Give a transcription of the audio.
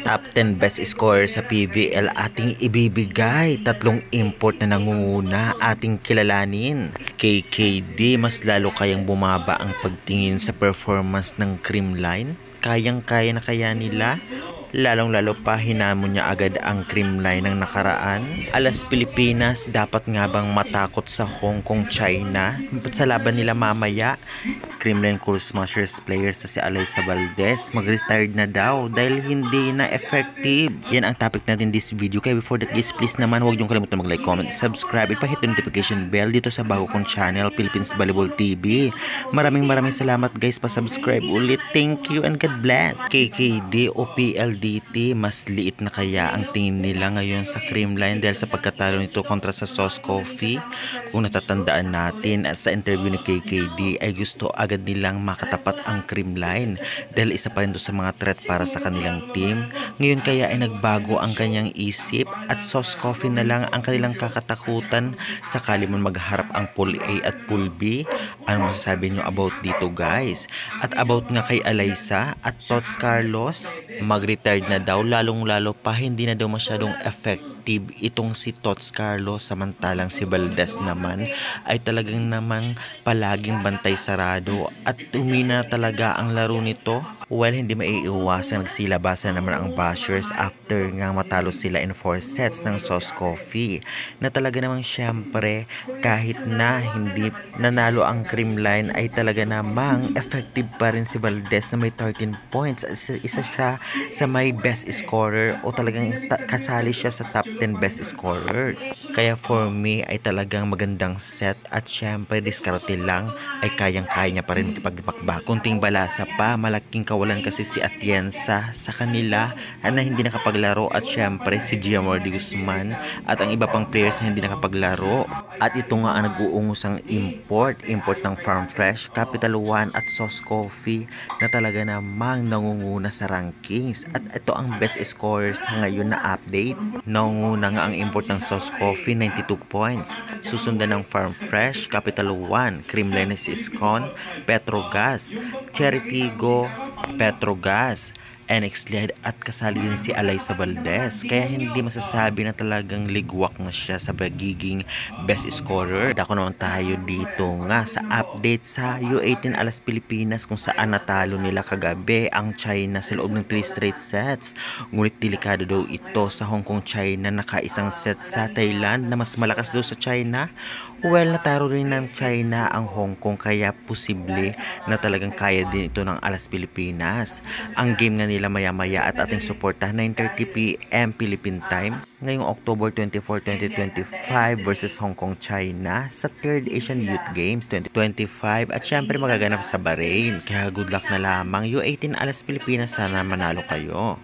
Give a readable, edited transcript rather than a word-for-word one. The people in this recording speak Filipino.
Top 10 best scorer sa PVL ating ibibigay. Tatlong import na nangunguna ating kilalanin. KKD, mas lalo kayang bumaba ang pagtingin sa performance ng Creamline? Kayang-kaya na kaya nila? Lalong-lalo pa hinamon niya agad ang Creamline ng nakaraan. Alas Pilipinas, dapat nga bang matakot sa Hong Kong, China? Sa laban nila mamaya, Creamline Cool Smashers players na si Alyssa Valdez mag-retired na daw dahil hindi na effective. Yan ang topic natin this video. Kaya before that guys, please naman huwag niyong kalimutan mag-like, comment, subscribe at pa-hit the notification bell dito sa bago kong channel, Philippines Volleyball TV. Maraming salamat guys, pa-subscribe ulit. Thank you and God bless. KKD o PLDT, mas liit na kaya ang tingin nila ngayon sa Creamline dahil sa pagkatalo nito kontra sa Sauce Coffee? Kung natatandaan natin at sa interview ni KKD ay gusto agad nilang makatapat ang Creamline dahil isa pa rin to sa mga threat para sa kanilang team. Ngayon kaya ay nagbago ang kanyang isip at Sauce Coffee na lang ang kanilang kakatakutan sakali man magharap ang Pool A at Pool B. Ano masasabi nyo about dito guys? At about nga kay Alyssa at Tots Carlos, mag-retired na daw, lalong-lalo pa hindi na daw masyadong effective itong si Tots Carlos, samantalang si Valdez naman ay talagang namang palaging bantay sarado at umina talaga ang laro nito. Well, hindi maiiwasan nagsilabasan naman ang bashers after nga matalo sila in 4 sets ng Sauce Coffee na talaga namang syempre kahit na hindi nanalo ang Creamline ay talaga namang effective pa rin si Valdez na may 13 points. Isa siya sa may best scorer o talagang kasali siya sa top 10 best scorers. Kaya for me ay talagang magandang set at syempre diskarte lang ay kayang-kaya niya pa rin pagpakba. Kunting balasa pa, malaking kawalan kasi si Atienza sa kanila na hindi nakapaglaro at syempre si Giamor de Guzman at ang iba pang players na hindi nakapaglaro. At ito nga ang nag-uungusang import ng Farm Fresh, Capital One at Sauce Coffee na talaga namang nangunguna sa rankings. At ito ang best scorers ngayon na update. Nangunguna nga ang import ng Sauce Coffee, 92 points. Susundan ng Farm Fresh, Capital One, Creamline Iscon, Petrogas, Cherry Tigo, Petrogas, NX Lead at kasali din si Alyssa Valdez. Kaya hindi masasabi na talagang ligwak na siya sa pagiging best scorer. Dako naman tayo dito nga sa update sa U18 Alas Pilipinas kung saan natalo nila kagabi ang China sa loob ng 3 straight sets. Ngunit delikado daw ito sa Hong Kong, China, nakaisang set sa Thailand na mas malakas daw sa China. Well, nataro rin ng China ang Hong Kong kaya posible na talagang kaya din ito ng Alas Pilipinas. Ang game nga nila maya-maya at ating suportahan 9:30 PM Philippine Time ngayong October 24, 2025 versus Hong Kong, China sa 3rd Asian Youth Games 2025 at syempre magaganap sa Bahrain. Kaya good luck na lamang U18 Alas Pilipinas, sana manalo kayo.